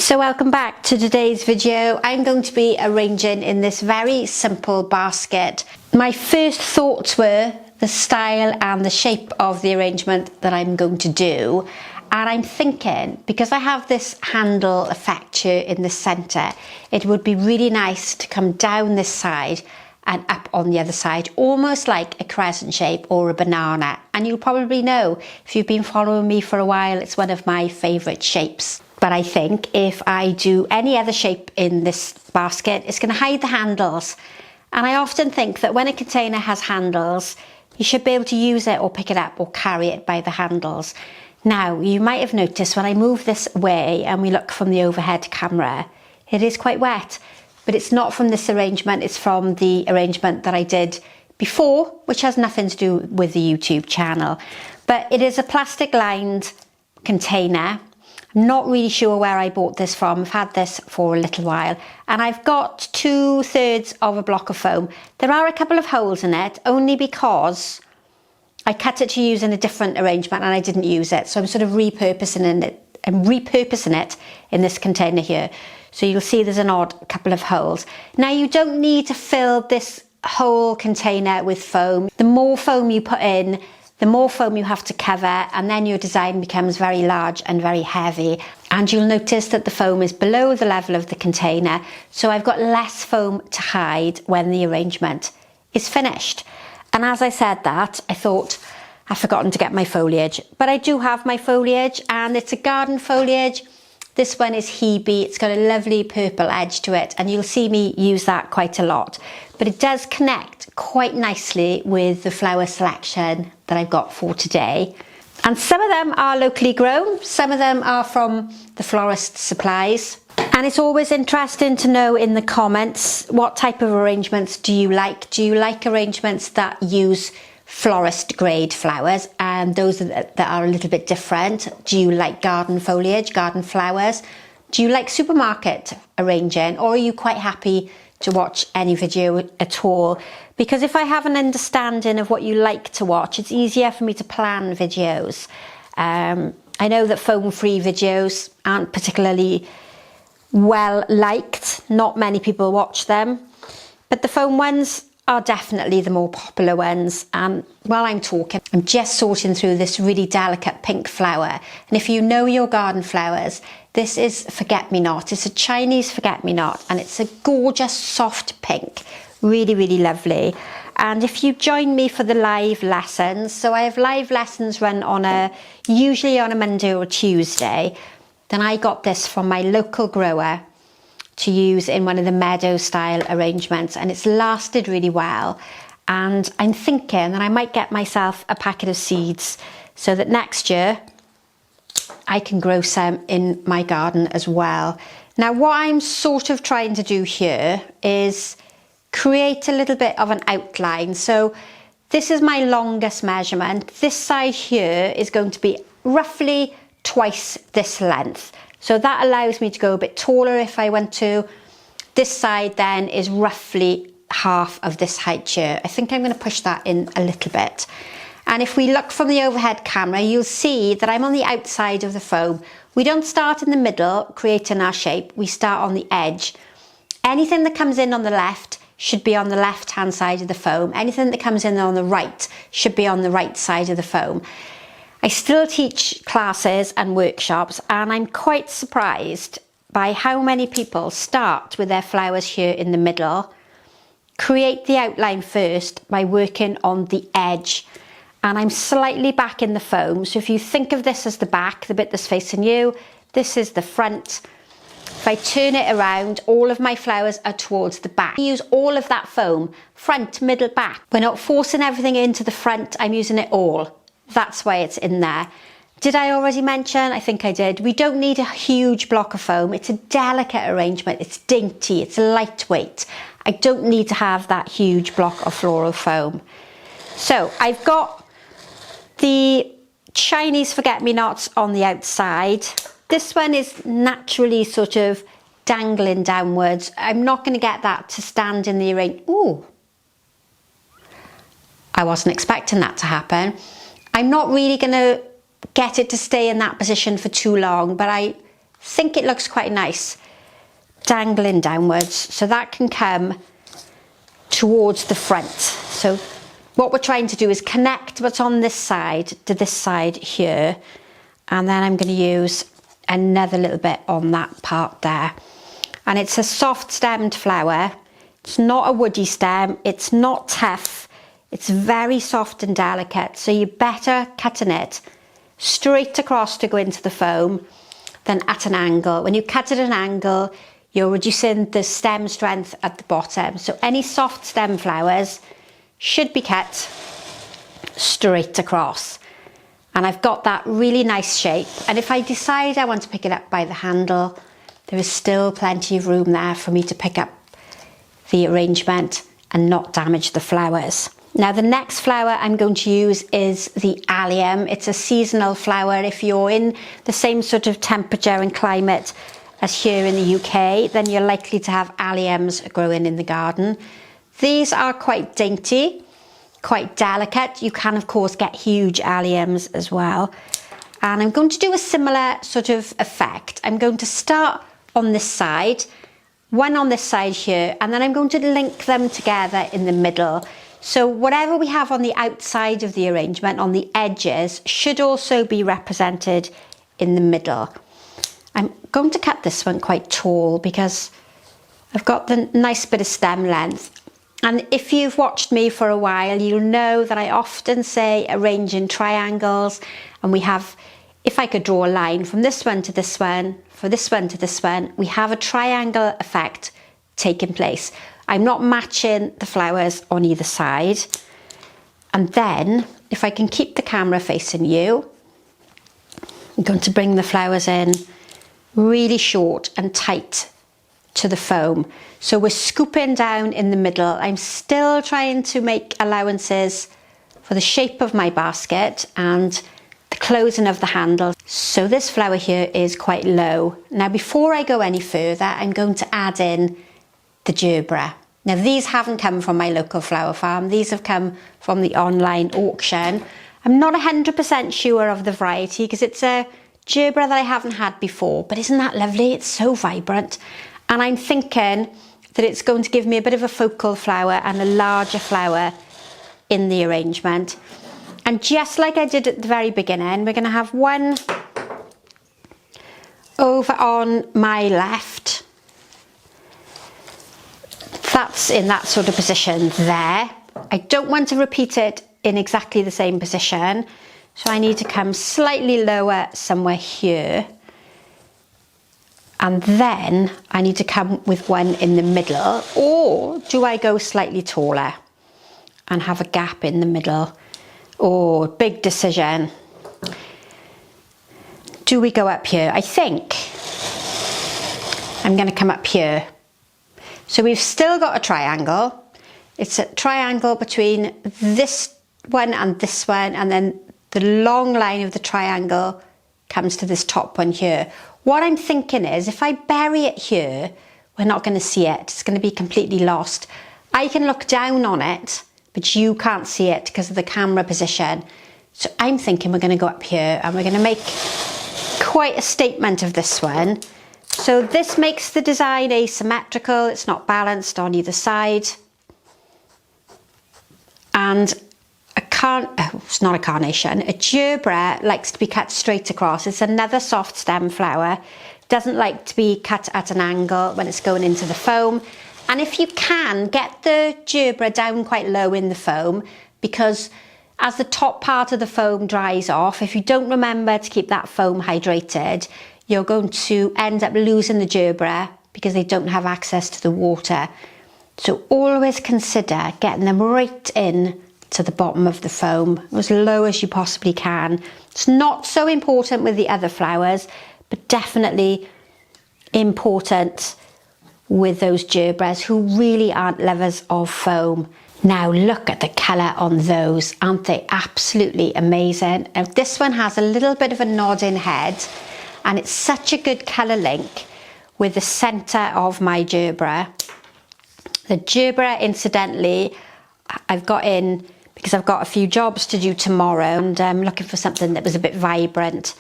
So welcome back to today's video. I'm going to be arranging in this very simple basket. My first thoughts were the style and the shape of the arrangement that I'm going to do. And I'm thinking, because I have this handle effect here in the centre, it would be really nice to come down this side and up on the other side, almost like a crescent shape or a banana. And you'll probably know, if you've been following me for a while, it's one of my favourite shapes. But I think if I do any other shape in this basket, it's going to hide the handles. And I often think that when a container has handles, you should be able to use it or pick it up or carry it by the handles. Now, you might have noticed when I move this away and we look from the overhead camera, it is quite wet. But it's not from this arrangement, it's from the arrangement that I did before, which has nothing to do with the YouTube channel. But it is a plastic lined container. I'm not really sure where I bought this from. I've had this for a little while. And I've got 2/3 of a block of foam. There are a couple of holes in it, only because I cut it to use in a different arrangement and I didn't use it. So I'm sort of repurposing it in this container here. So you'll see there's an odd couple of holes. Now, you don't need to fill this whole container with foam. The more foam you put in, the more foam you have to cover, and then your design becomes very large and very heavy. And you'll notice that the foam is below the level of the container, so I've got less foam to hide when the arrangement is finished. And as I said that, I thought I've forgotten to get my foliage. But I do have my foliage, and it's a garden foliage. This one is Hebe. It's got a lovely purple edge to it, and you'll see me use that quite a lot. But it does connect quite nicely with the flower selection that I've got for today. And some of them are locally grown, some of them are from the florist supplies. And it's always interesting to know in the comments, what type of arrangements do you like? Do you like arrangements that use florist grade flowers and those that are a little bit different? Do you like garden foliage, garden flowers? Do you like supermarket arranging, or are you quite happy to watch any video at all? Because if I have an understanding of what you like to watch, it's easier for me to plan videos. I know that foam-free videos aren't particularly well liked. Not many people watch them, but the foam ones are definitely the more popular ones. And while I'm talking, I'm just sorting through this really delicate pink flower. And if you know your garden flowers, this is forget-me-not. It's a Chinese forget-me-not, and it's a gorgeous soft pink. Really, really lovely. And if you join me for the live lessons, so I have live lessons run usually on a Monday or a Tuesday, then I got this from my local grower to use in one of the meadow style arrangements, and it's lasted really well. And I'm thinking that I might get myself a packet of seeds so that next year I can grow some in my garden as well. Now, what I'm sort of trying to do here is create a little bit of an outline. So this is my longest measurement. This side here is going to be roughly twice this length. So that allows me to go a bit taller if I want to. This side then is roughly half of this height here. I think I'm going to push that in a little bit. And if we look from the overhead camera, you'll see that I'm on the outside of the foam. We don't start in the middle creating our shape. We start on the edge. Anything that comes in on the left should be on the left hand side of the foam. Anything that comes in on the right should be on the right side of the foam. I still teach classes and workshops, and I'm quite surprised by how many people start with their flowers here in the middle, create the outline first by working on the edge. And I'm slightly back in the foam. So if you think of this as the back, the bit that's facing you, this is the front. If I turn it around, all of my flowers are towards the back. I use all of that foam, front, middle, back. We're not forcing everything into the front, I'm using it all. That's why it's in there. Did I already mention? I think I did. We don't need a huge block of foam. It's a delicate arrangement. It's dainty, it's lightweight. I don't need to have that huge block of floral foam. So I've got the Chinese forget-me-nots on the outside. This one is naturally sort of dangling downwards. I'm not going to get that to stand in the arrangement. Ooh, I wasn't expecting that to happen. I'm not really going to get it to stay in that position for too long, but I think it looks quite nice dangling downwards, so that can come towards the front. So what we're trying to do is connect what's on this side to this side here, and then I'm going to use another little bit on that part there. And it's a soft stemmed flower. It's not a woody stem, it's not tough, it's very soft and delicate, so you're better cutting it straight across to go into the foam than at an angle. When you cut at an angle, you're reducing the stem strength at the bottom. So any soft stem flowers should be cut straight across. And I've got that really nice shape. And if I decide I want to pick it up by the handle, there is still plenty of room there for me to pick up the arrangement and not damage the flowers. Now the next flower I'm going to use is the Allium. It's a seasonal flower. If you're in the same sort of temperature and climate as here in the UK, then you're likely to have Alliums growing in the garden. These are quite dainty, quite delicate. You can of course get huge Alliums as well. And I'm going to do a similar sort of effect. I'm going to start on this side, one on this side here, and then I'm going to link them together in the middle. So whatever we have on the outside of the arrangement, on the edges, should also be represented in the middle. I'm going to cut this one quite tall because I've got the nice bit of stem length. And if you've watched me for a while, you'll know that I often say arrange in triangles, and we have, if I could draw a line from this one to this one, for this one to this one, we have a triangle effect taking place. I'm not matching the flowers on either side. And then, if I can keep the camera facing you, I'm going to bring the flowers in really short and tight to the foam. So we're scooping down in the middle. I'm still trying to make allowances for the shape of my basket and the closing of the handle. So this flower here is quite low. Now before I go any further, I'm going to add in the Gerbera. Now these haven't come from my local flower farm. These have come from the online auction. I'm not 100% sure of the variety because it's a Gerbera that I haven't had before, but isn't that lovely? It's so vibrant. And I'm thinking that it's going to give me a bit of a focal flower and a larger flower in the arrangement. And just like I did at the very beginning, we're going to have one over on my left. That's in that sort of position there. I don't want to repeat it in exactly the same position, so I need to come slightly lower somewhere here. And then I need to come with one in the middle, or do I go slightly taller and have a gap in the middle? Oh, big decision. Do we go up here? I think I'm going to come up here. So we've still got a triangle. It's a triangle between this one and this one, and then the long line of the triangle comes to this top one here. What I'm thinking is, if I bury it here, we're not going to see it. It's going to be completely lost. I can look down on it, but you can't see it because of the camera position. So I'm thinking we're going to go up here and we're going to make quite a statement of this one. So this makes the design asymmetrical. It's not balanced on either side. And it's not a carnation. A Gerbera likes to be cut straight across. It's another soft stem flower. Doesn't like to be cut at an angle when it's going into the foam. And if you can, get the Gerbera down quite low in the foam, because as the top part of the foam dries off, if you don't remember to keep that foam hydrated, you're going to end up losing the Gerbera because they don't have access to the water. So always consider getting them right in to the bottom of the foam, as low as you possibly can. It's not so important with the other flowers, but definitely important with those Gerberas who really aren't lovers of foam. Now look at the colour on those, aren't they absolutely amazing? Now this one has a little bit of a nodding head, and it's such a good colour link with the centre of my Gerbera. The Gerbera, incidentally, I've got in because I've got a few jobs to do tomorrow, and I'm looking for something that was a bit vibrant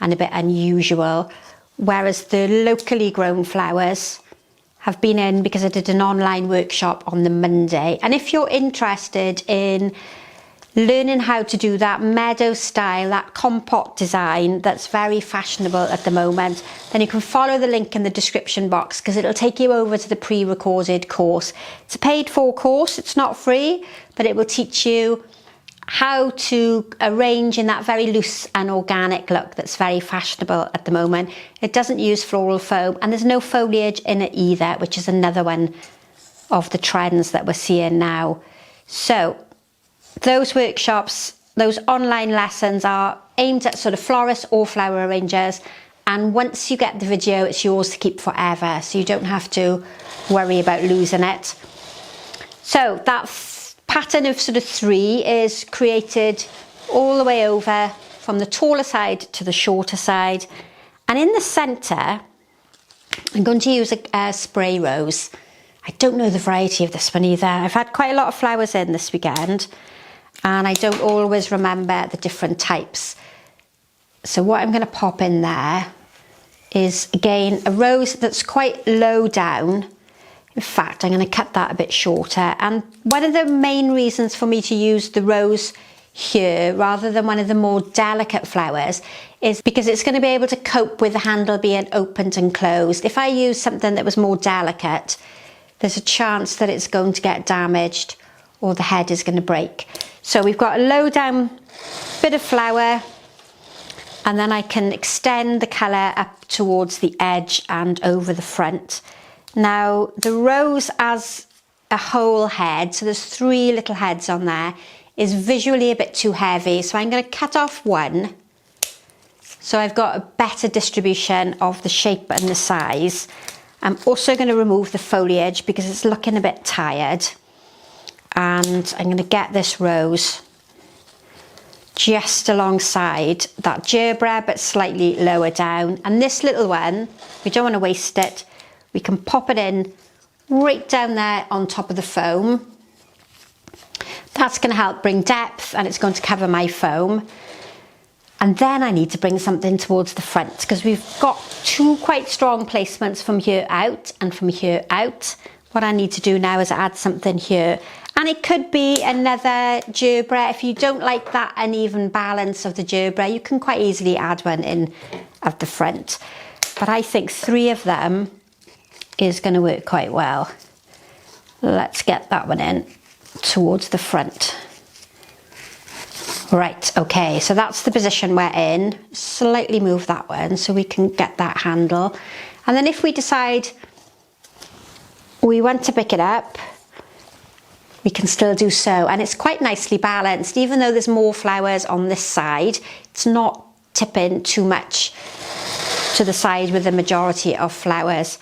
and a bit unusual whereas the locally grown flowers have been in because I did an online workshop on the Monday. And if you're interested in learning how to do that meadow style, that compote design that's very fashionable at the moment, then you can follow the link in the description box because it'll take you over to the pre-recorded course. It's a paid for course, it's not free, but it will teach you how to arrange in that very loose and organic look that's very fashionable at the moment. It doesn't use floral foam and there's no foliage in it either, which is another one of the trends that we're seeing now. So those workshops, those online lessons are aimed at sort of florists or flower arrangers, and once you get the video it's yours to keep forever, so you don't have to worry about losing it. So that pattern of sort of 3 is created all the way over from the taller side to the shorter side, and in the centre I'm going to use a spray rose. I don't know the variety of this one either. I've had quite a lot of flowers in this weekend and I don't always remember the different types. So what I'm going to pop in there is again a rose that's quite low down. In fact, I'm going to cut that a bit shorter, and one of the main reasons for me to use the rose here rather than one of the more delicate flowers is because it's going to be able to cope with the handle being opened and closed. If I use something that was more delicate, there's a chance that it's going to get damaged or the head is going to break. So we've got a low down bit of flower, and then I can extend the colour up towards the edge and over the front. Now the rose as a whole head, so there's 3 little heads on there, is visually a bit too heavy, so I'm going to cut off one so I've got a better distribution of the shape and the size. I'm also going to remove the foliage because it's looking a bit tired, and I'm going to get this rose just alongside that Gerbera but slightly lower down, and this little one, we don't want to waste it. We can pop it in right down there on top of the foam. That's going to help bring depth and it's going to cover my foam. And then I need to bring something towards the front because we've got 2 quite strong placements from here out and from here out. What I need to do now is add something here. And it could be another Gerbera. If you don't like that uneven balance of the Gerbera, you can quite easily add one in at the front. But I think 3 of them is going to work quite well. Let's get that one in towards the front. Right, okay, so that's the position we're in. Slightly move that one so we can get that handle. And then if we decide we want to pick it up, we can still do so. And it's quite nicely balanced. Even though there's more flowers on this side, it's not tipping too much to the side with the majority of flowers.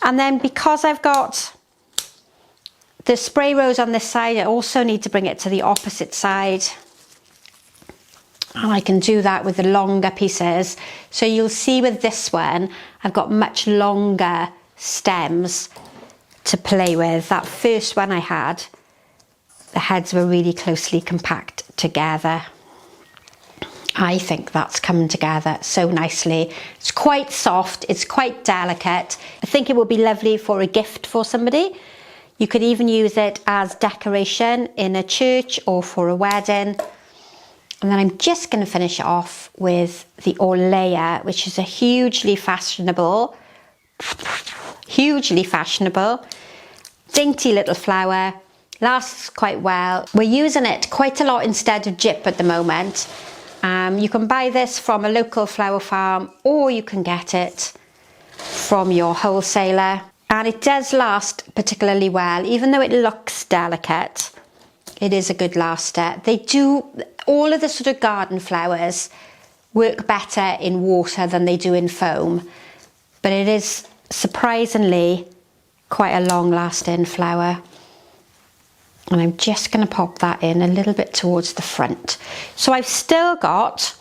And then because I've got the spray rose on this side, I also need to bring it to the opposite side. And I can do that with the longer pieces. So you'll see with this one, I've got much longer stems to play with. That first one I had, the heads were really closely compact together. I think that's come together so nicely. It's quite soft, it's quite delicate. I think it would be lovely for a gift for somebody. You could even use it as decoration in a church or for a wedding. And then I'm just going to finish it off with the Orlaya, which is a hugely fashionable, dainty little flower. Lasts quite well. We're using it quite a lot instead of gyp at the moment. You can buy this from a local flower farm or you can get it from your wholesaler. And it does last particularly well, even though it looks delicate. It is a good laster. They do, all of the sort of garden flowers work better in water than they do in foam. But it is surprisingly quite a long lasting flower. And I'm just going to pop that in a little bit towards the front. So I've still got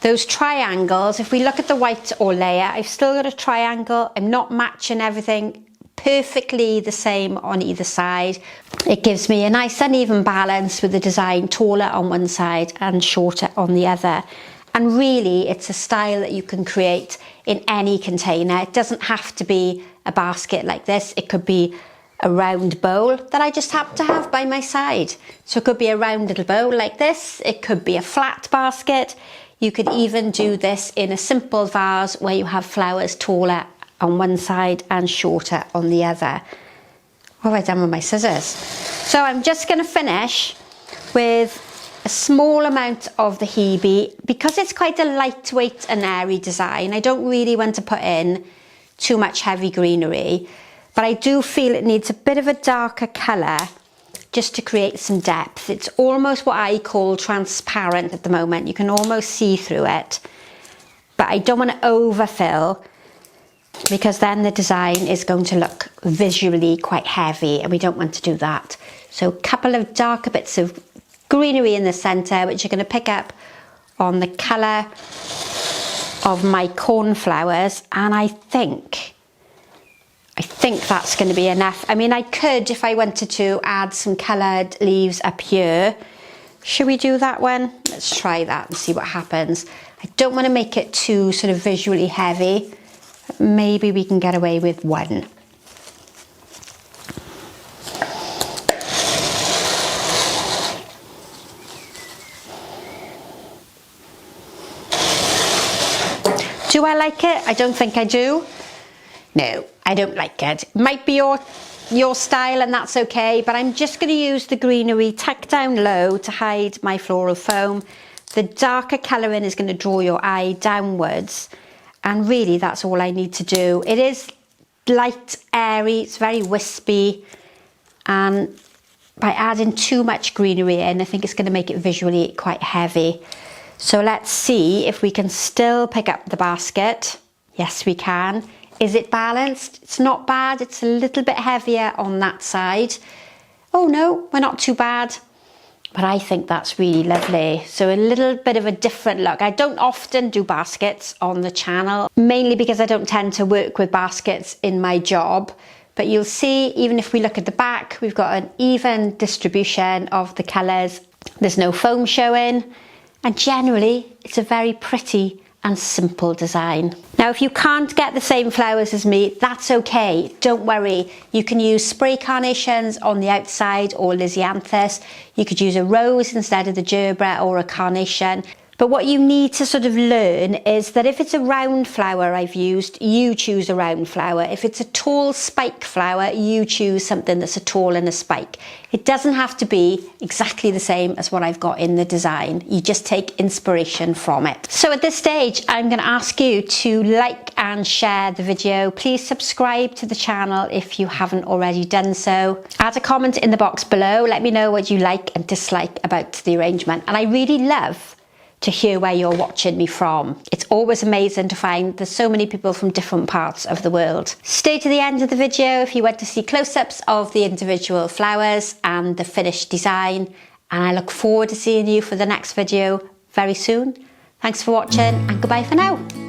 those triangles. If we look at the white Orlaya, I've still got a triangle. I'm not matching everything perfectly the same on either side. It gives me a nice uneven balance with the design taller on one side and shorter on the other. And really, it's a style that you can create in any container. It doesn't have to be a basket like this. It could be a round bowl that I just happen to have by my side. So it could be a round little bowl like this. It could be a flat basket. You could even do this in a simple vase where you have flowers taller on one side and shorter on the other. What have I done with my scissors? So I'm just going to finish with a small amount of the Hebe. Because it's quite a lightweight and airy design, I don't really want to put in too much heavy greenery, but I do feel it needs a bit of a darker colour just to create some depth. It's almost what I call transparent at the moment. You can almost see through it, but I don't want to overfill, because then the design is going to look visually quite heavy and we don't want to do that. So a couple of darker bits of greenery in the centre, which you're going to pick up on the colour of my cornflowers, and I think that's going to be enough. I mean, I could, if I wanted to, add some coloured leaves up here. Should we do that one? Let's try that and see what happens. I don't want to make it too sort of visually heavy. Maybe we can get away with one. Do I like it? I don't think I do. No, I don't like it. It might be your style, and that's okay, but I'm just going to use the greenery tucked down low to hide my floral foam. The darker colouring is going to draw your eye downwards, and really that's all I need to do. It is light, airy, it's very wispy, and by adding too much greenery in, I think it's going to make it visually quite heavy. So let's see if we can still pick up the basket. Yes, we can. Is it balanced? It's not bad. It's a little bit heavier on that side. Oh no, we're not too bad. But I think that's really lovely. So a little bit of a different look. I don't often do baskets on the channel, mainly because I don't tend to work with baskets in my job. But you'll see, even if we look at the back, we've got an even distribution of the colours. There's no foam showing. And generally, it's a very pretty and simple design. Now, if you can't get the same flowers as me, that's okay. Don't worry. You can use spray carnations on the outside or lisianthus. You could use a rose instead of the gerbera or a carnation. But what you need to sort of learn is that if it's a round flower I've used, you choose a round flower. If it's a tall spike flower, you choose something that's a tall and a spike. It doesn't have to be exactly the same as what I've got in the design. You just take inspiration from it. So at this stage, I'm going to ask you to like and share the video. Please subscribe to the channel if you haven't already done so. Add a comment in the box below. Let me know what you like and dislike about the arrangement. And I really love to hear where you're watching me from. It's always amazing to find there's so many people from different parts of the world. Stay to the end of the video if you want to see close-ups of the individual flowers and the finished design, and I look forward to seeing you for the next video very soon. Thanks for watching and goodbye for now.